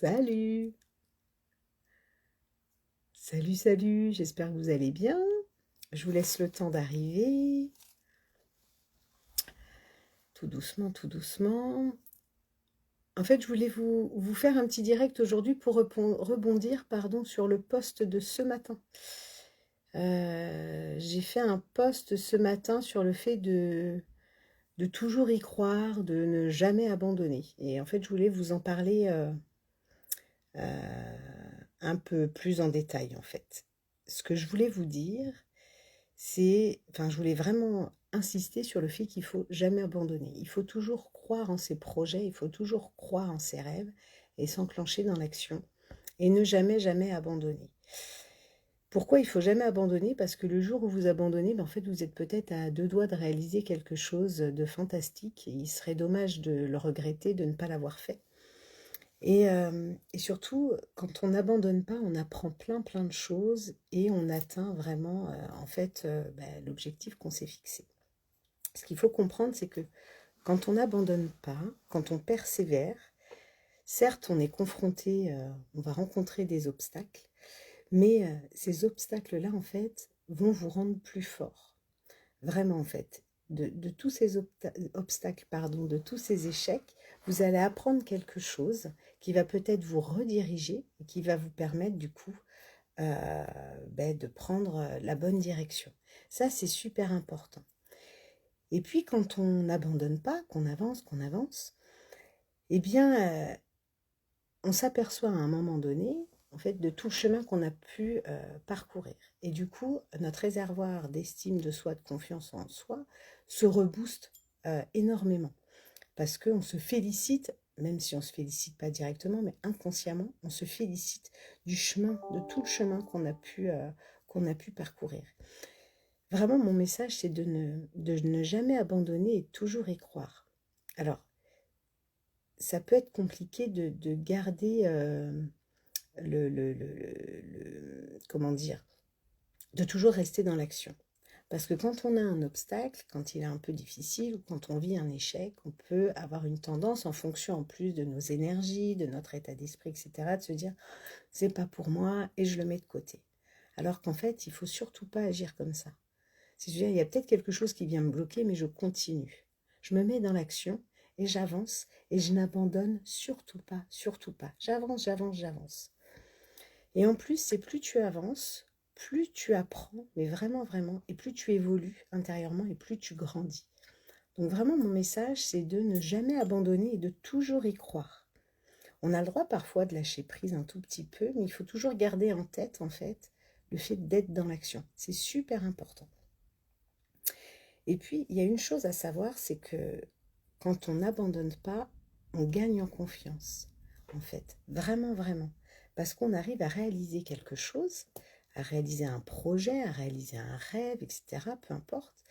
Salut! Salut, salut, j'espère que vous allez bien. Je vous laisse le temps d'arriver. Tout doucement, tout doucement. En fait, je voulais vous faire un petit direct aujourd'hui pour rebondir sur le post de ce matin. J'ai fait un post ce matin sur le fait de toujours y croire, de ne jamais abandonner. Et en fait, je voulais vous en parler euh, un peu plus en détail, en fait. Ce que je voulais vous dire, je voulais vraiment insister sur le fait qu'il faut jamais abandonner. Il faut toujours croire en ses projets, il faut toujours croire en ses rêves et s'enclencher dans l'action et ne jamais, jamais abandonner. Pourquoi il faut jamais abandonner? Parce que le jour où vous abandonnez, en fait, vous êtes peut-être à deux doigts de réaliser quelque chose de fantastique et il serait dommage de le regretter, de ne pas l'avoir fait. Et surtout, quand on n'abandonne pas, on apprend plein, plein de choses et on atteint vraiment, l'objectif qu'on s'est fixé. Ce qu'il faut comprendre, c'est que quand on n'abandonne pas, quand on persévère, certes, on est confronté, on va rencontrer des obstacles, mais ces obstacles-là, en fait, vont vous rendre plus fort. Vraiment, en fait. De tous ces obstacles, pardon, de tous ces échecs, vous allez apprendre quelque chose qui va peut-être vous rediriger et qui va vous permettre du coup de prendre la bonne direction. Ça, c'est super important. Et puis, quand on n'abandonne pas, qu'on avance, eh bien, on s'aperçoit à un moment donné, en fait, de tout le chemin qu'on a pu parcourir. Et du coup, notre réservoir d'estime de soi, de confiance en soi, se rebooste énormément. Parce qu'on se félicite, même si on ne se félicite pas directement, mais inconsciemment, on se félicite du chemin, de tout le chemin qu'on a pu parcourir. Vraiment, mon message, c'est de ne jamais abandonner et de toujours y croire. Alors, ça peut être compliqué de garder comment dire, de toujours rester dans l'action. Parce que quand on a un obstacle, quand il est un peu difficile, ou quand on vit un échec, on peut avoir une tendance, en fonction en plus de nos énergies, de notre état d'esprit, etc., de se dire c'est pas pour moi et je le mets de côté. Alors qu'en fait, il faut surtout pas agir comme ça. C'est-à-dire, il y a peut-être quelque chose qui vient me bloquer, mais je continue. Je me mets dans l'action et j'avance et je n'abandonne surtout pas, surtout pas. J'avance, j'avance, j'avance. Et en plus, c'est plus tu avances, plus tu apprends, mais vraiment, vraiment, et plus tu évolues intérieurement et plus tu grandis. Donc vraiment, mon message, c'est de ne jamais abandonner et de toujours y croire. On a le droit parfois de lâcher prise un tout petit peu, mais il faut toujours garder en tête, en fait, le fait d'être dans l'action. C'est super important. Et puis, il y a une chose à savoir, c'est que quand on n'abandonne pas, on gagne en confiance, en fait. Vraiment, vraiment. Parce qu'on arrive à réaliser quelque chose, à réaliser un projet, à réaliser un rêve, etc., peu importe.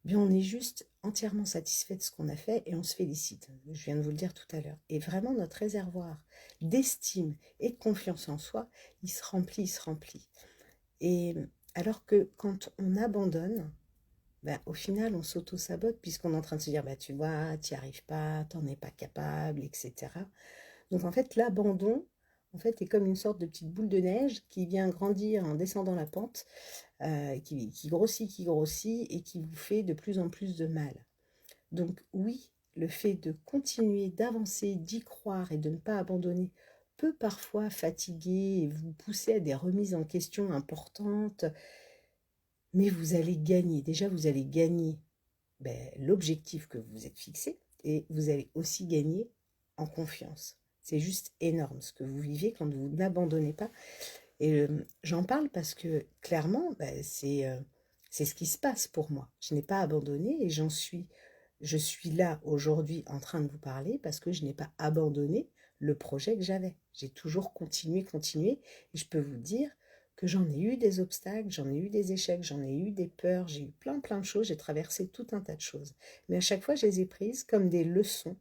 Bien, on est juste entièrement satisfait de ce qu'on a fait et on se félicite. Je viens de vous le dire tout à l'heure. Et vraiment, notre réservoir d'estime et de confiance en soi, il se remplit, il se remplit. Et alors que quand on abandonne, au final, on s'auto-sabote puisqu'on est en train de se dire, tu vois, tu n'y arrives pas, tu n'en es pas capable, etc. Donc en fait, l'abandon, en fait, est comme une sorte de petite boule de neige qui vient grandir en descendant la pente, qui grossit et qui vous fait de plus en plus de mal. Donc oui, le fait de continuer, d'avancer, d'y croire et de ne pas abandonner peut parfois fatiguer et vous pousser à des remises en question importantes, mais vous allez gagner. Déjà, vous allez gagner l'objectif que vous vous êtes fixé et vous allez aussi gagner en confiance. C'est juste énorme ce que vous vivez quand vous n'abandonnez pas. Et j'en parle parce que clairement, c'est ce qui se passe pour moi. Je n'ai pas abandonné et je suis là aujourd'hui en train de vous parler parce que je n'ai pas abandonné le projet que j'avais. J'ai toujours continué, continué. Et je peux vous dire que j'en ai eu des obstacles, j'en ai eu des échecs, j'en ai eu des peurs, j'ai eu plein, plein de choses, j'ai traversé tout un tas de choses. Mais à chaque fois, je les ai prises comme des leçons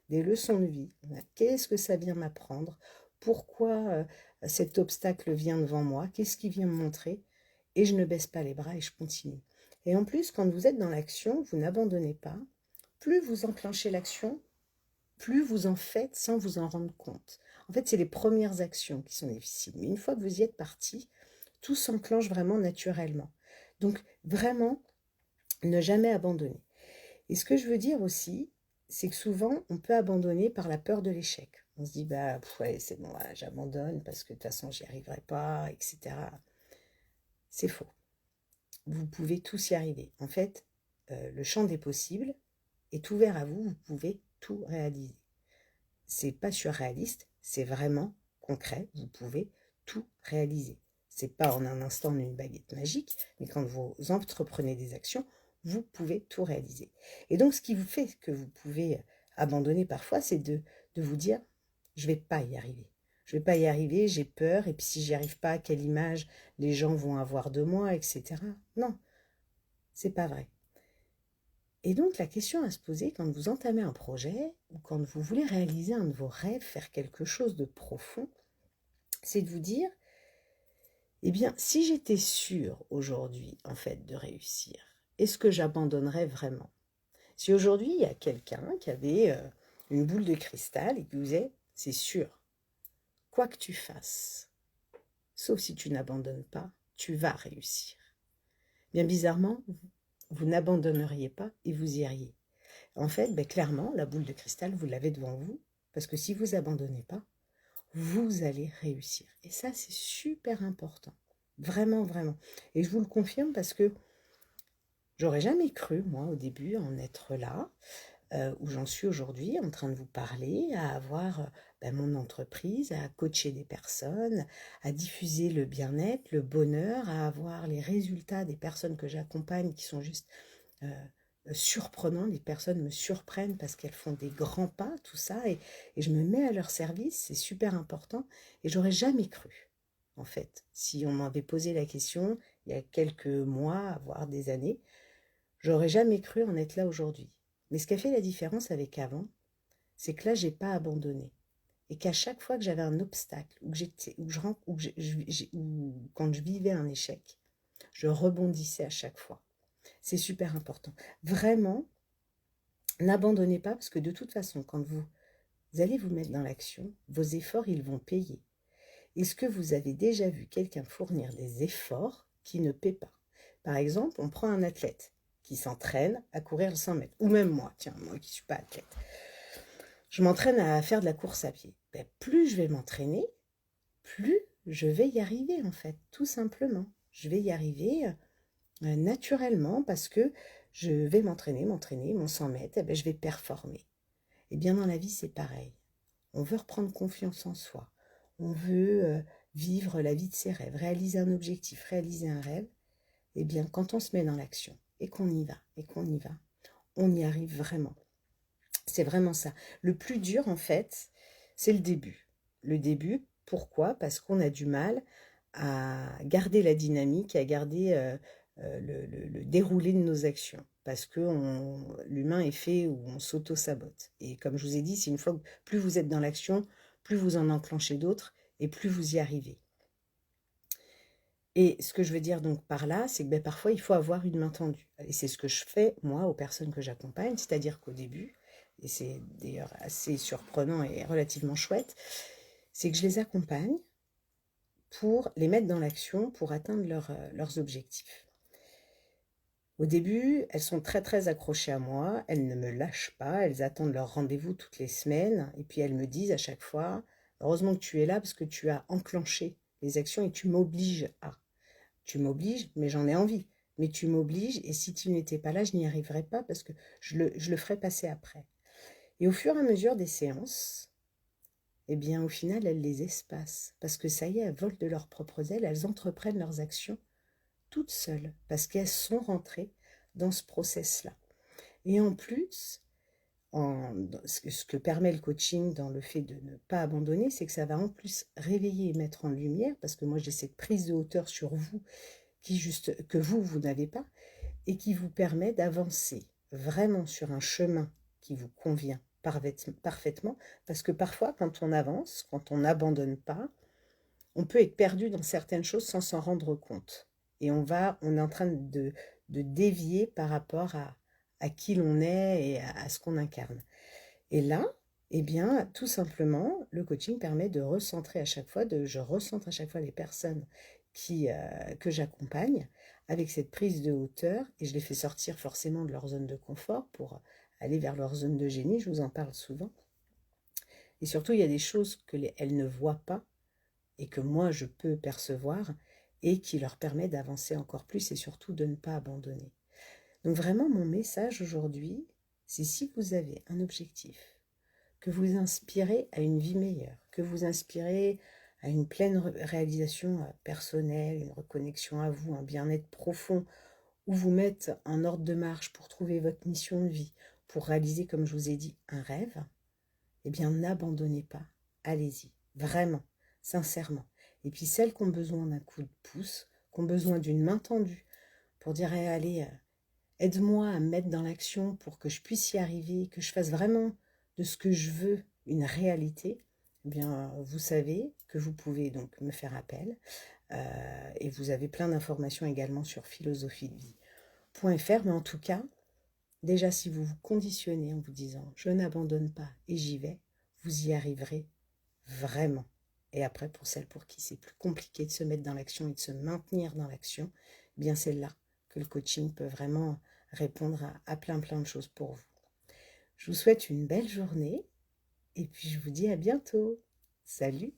de vie. Qu'est-ce que ça vient m'apprendre? Pourquoi cet obstacle vient devant moi? Qu'est-ce qui vient me montrer? Et je ne baisse pas les bras et je continue. Et en plus, quand vous êtes dans l'action, vous n'abandonnez pas. Plus vous enclenchez l'action, plus vous en faites sans vous en rendre compte. En fait, c'est les premières actions qui sont difficiles. Mais une fois que vous y êtes parti, tout s'enclenche vraiment naturellement. Donc, vraiment, ne jamais abandonner. Et ce que je veux dire aussi, c'est que souvent, on peut abandonner par la peur de l'échec. On se dit, bah, ouais, c'est bon, voilà, j'abandonne parce que de toute façon, j'y arriverai pas, etc. C'est faux. Vous pouvez tous y arriver. En fait, le champ des possibles est ouvert à vous, vous pouvez tout réaliser. C'est pas surréaliste, c'est vraiment concret, vous pouvez tout réaliser. C'est pas en un instant une baguette magique, mais quand vous entreprenez des actions, vous pouvez tout réaliser. Et donc, ce qui vous fait que vous pouvez abandonner parfois, c'est de vous dire, je vais pas y arriver. Je vais pas y arriver, j'ai peur, et puis si j'y arrive pas, quelle image les gens vont avoir de moi, etc. Non, c'est pas vrai. Et donc la question à se poser quand vous entamez un projet ou quand vous voulez réaliser un de vos rêves, faire quelque chose de profond, c'est de vous dire, eh bien, si j'étais sûre aujourd'hui, en fait, de réussir, est-ce que j'abandonnerais vraiment? Si aujourd'hui, il y a quelqu'un qui avait une boule de cristal et qui vous disait, c'est sûr, quoi que tu fasses, sauf si tu n'abandonnes pas, tu vas réussir. Bien bizarrement, vous n'abandonneriez pas et vous iriez. En fait, clairement, la boule de cristal, vous l'avez devant vous, parce que si vous abandonnez pas, vous allez réussir. Et ça, c'est super important. Vraiment, vraiment. Et je vous le confirme parce que j'aurais jamais cru, moi, au début, en être là, où j'en suis aujourd'hui, en train de vous parler, à avoir mon entreprise, à coacher des personnes, à diffuser le bien-être, le bonheur, à avoir les résultats des personnes que j'accompagne qui sont juste surprenants. Les personnes me surprennent parce qu'elles font des grands pas, tout ça, et je me mets à leur service, c'est super important, et j'aurais jamais cru, en fait, si on m'avait posé la question il y a quelques mois, voire des années, j'aurais jamais cru en être là aujourd'hui. Mais ce qui a fait la différence avec avant, c'est que là, j'ai pas abandonné. Et qu'à chaque fois que j'avais un obstacle, ou quand je vivais un échec, je rebondissais à chaque fois. C'est super important. Vraiment, n'abandonnez pas parce que de toute façon, quand vous allez vous mettre dans l'action, vos efforts, ils vont payer. Est-ce que vous avez déjà vu quelqu'un fournir des efforts qui ne paient pas? Par exemple, on prend un athlète qui s'entraîne à courir le 100 mètres, ou même moi, tiens, moi qui ne suis pas athlète. Je m'entraîne à faire de la course à pied. Plus je vais m'entraîner, plus je vais y arriver en fait, tout simplement. Je vais y arriver naturellement parce que je vais m'entraîner, mon 100 mètres, je vais performer. Et bien dans la vie, c'est pareil. On veut reprendre confiance en soi. On veut vivre la vie de ses rêves, réaliser un objectif, réaliser un rêve. Eh bien, quand on se met dans l'action et qu'on y va, on y arrive vraiment. C'est vraiment ça. Le plus dur, en fait, c'est le début. Le début, pourquoi? Parce qu'on a du mal à garder la dynamique, à garder le déroulé de nos actions. Parce que l'humain est fait où on s'auto-sabote. Et comme je vous ai dit, c'est une fois que plus vous êtes dans l'action, plus vous en enclenchez d'autres et plus vous y arrivez. Et ce que je veux dire donc par là, c'est que parfois, il faut avoir une main tendue. Et c'est ce que je fais, moi, aux personnes que j'accompagne. C'est-à-dire qu'au début, et c'est d'ailleurs assez surprenant et relativement chouette, c'est que je les accompagne pour les mettre dans l'action, pour atteindre leurs objectifs. Au début, elles sont très très accrochées à moi, elles ne me lâchent pas, elles attendent leur rendez-vous toutes les semaines, et puis elles me disent à chaque fois, heureusement que tu es là parce que tu as enclenché les actions et tu m'obliges à. Tu m'obliges, mais j'en ai envie. Mais tu m'obliges, et si tu n'étais pas là, je n'y arriverais pas parce que je le ferais passer après. Et au fur et à mesure des séances, eh bien, au final, elles les espacent. Parce que ça y est, elles volent de leurs propres ailes, elles entreprennent leurs actions toutes seules. Parce qu'elles sont rentrées dans ce process-là. Et en plus, ce que permet le coaching dans le fait de ne pas abandonner, c'est que ça va en plus réveiller et mettre en lumière, parce que moi j'ai cette prise de hauteur sur vous que vous n'avez pas, et qui vous permet d'avancer vraiment sur un chemin qui vous convient parfaitement, parce que parfois quand on avance, quand on n'abandonne pas, on peut être perdu dans certaines choses sans s'en rendre compte. Et on est en train de dévier par rapport à qui l'on est et à ce qu'on incarne. Et là, Eh bien, tout simplement, le coaching permet de recentrer à chaque fois, je recentre à chaque fois les personnes que j'accompagne avec cette prise de hauteur et je les fais sortir forcément de leur zone de confort pour aller vers leur zone de génie, je vous en parle souvent. Et surtout, il y a des choses qu'elles ne voient pas et que moi je peux percevoir et qui leur permet d'avancer encore plus et surtout de ne pas abandonner. Donc vraiment, mon message aujourd'hui, c'est si vous avez un objectif, que vous inspirez à une vie meilleure, que vous inspirez à une pleine réalisation personnelle, une reconnexion à vous, un bien-être profond, ou vous mettre en ordre de marche pour trouver votre mission de vie, pour réaliser, comme je vous ai dit, un rêve, eh bien n'abandonnez pas, allez-y, vraiment, sincèrement. Et puis celles qui ont besoin d'un coup de pouce, qui ont besoin d'une main tendue, pour dire, allez, aide-moi à me mettre dans l'action pour que je puisse y arriver, que je fasse vraiment de ce que je veux une réalité, eh bien, vous savez que vous pouvez donc me faire appel. Et vous avez plein d'informations également sur philosophiedevie.fr. Mais en tout cas, déjà si vous vous conditionnez en vous disant « je n'abandonne pas et j'y vais », vous y arriverez vraiment. Et après, pour celles pour qui c'est plus compliqué de se mettre dans l'action et de se maintenir dans l'action, eh bien c'est là que le coaching peut vraiment répondre à plein de choses pour vous. Je vous souhaite une belle journée et puis je vous dis à bientôt. Salut!